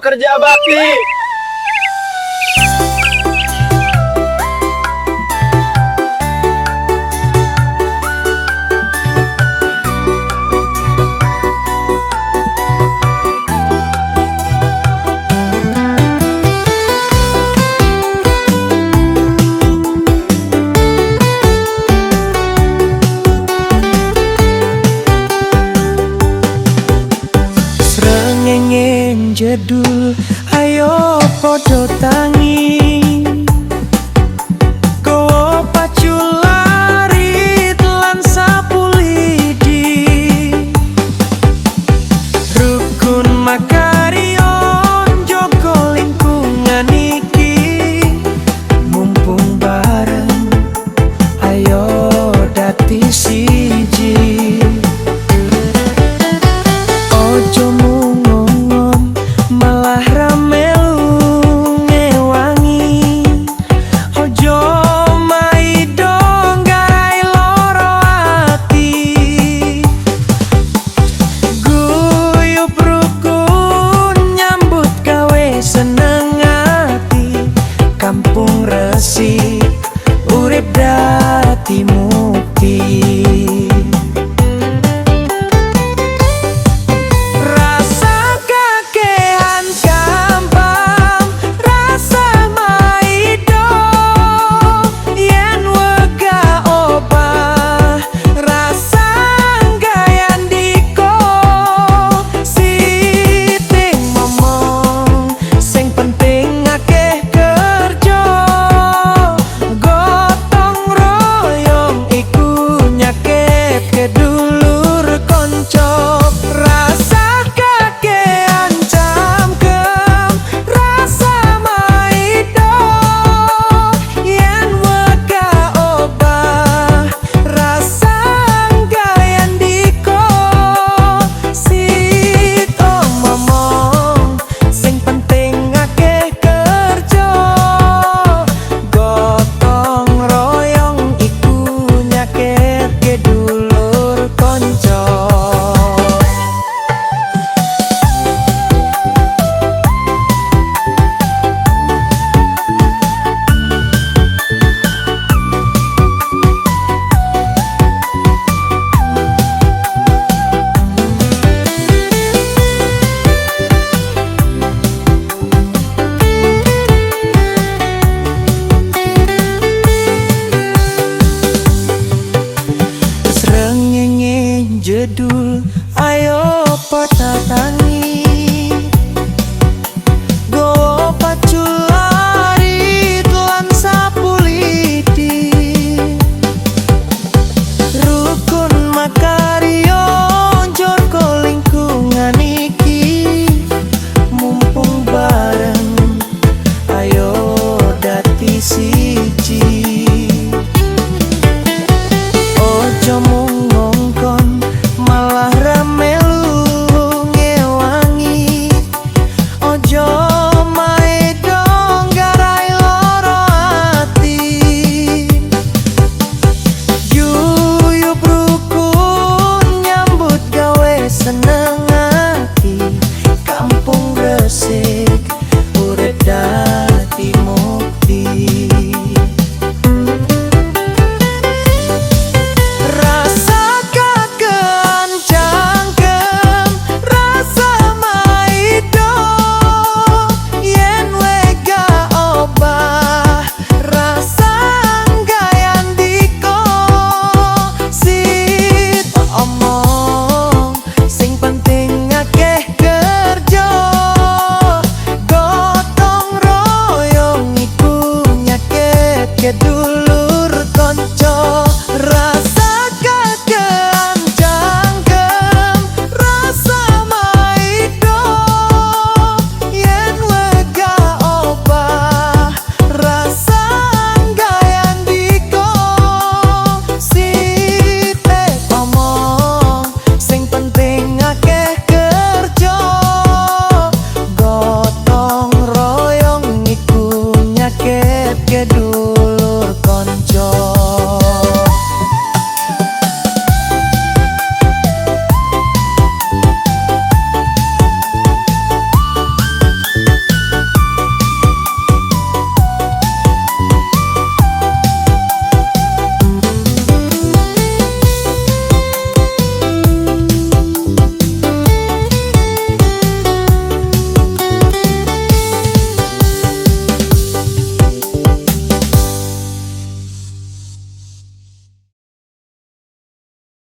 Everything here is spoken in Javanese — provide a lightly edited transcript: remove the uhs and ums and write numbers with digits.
kerja bakti. Jedul ayo podo tangi kowe pacu lari telan sapu lidi rukun makarion jogo lingkungan iki mumpung bareng ayo dadi siji ojo kampung resik urip dadi mukti rasa kakehan gampang rasa maido yen wega obah rasa gayan diko siting momong sing penting akeh kedulur konco rasa kakean camkem rasa maido yen wega obah rasa gayan diko sit omong sing penting akeh kerja gotong royong iku nyaket kedulur konco jedul ayo pada tangi go pacu lari telan sapu lidi rukun makario jogo lingkungan iki mumpung bareng ayo dadi siji ojo malah ramelu ngewangi ojo mae dong garai loro ati yuyup rukun nyambut gawe seneng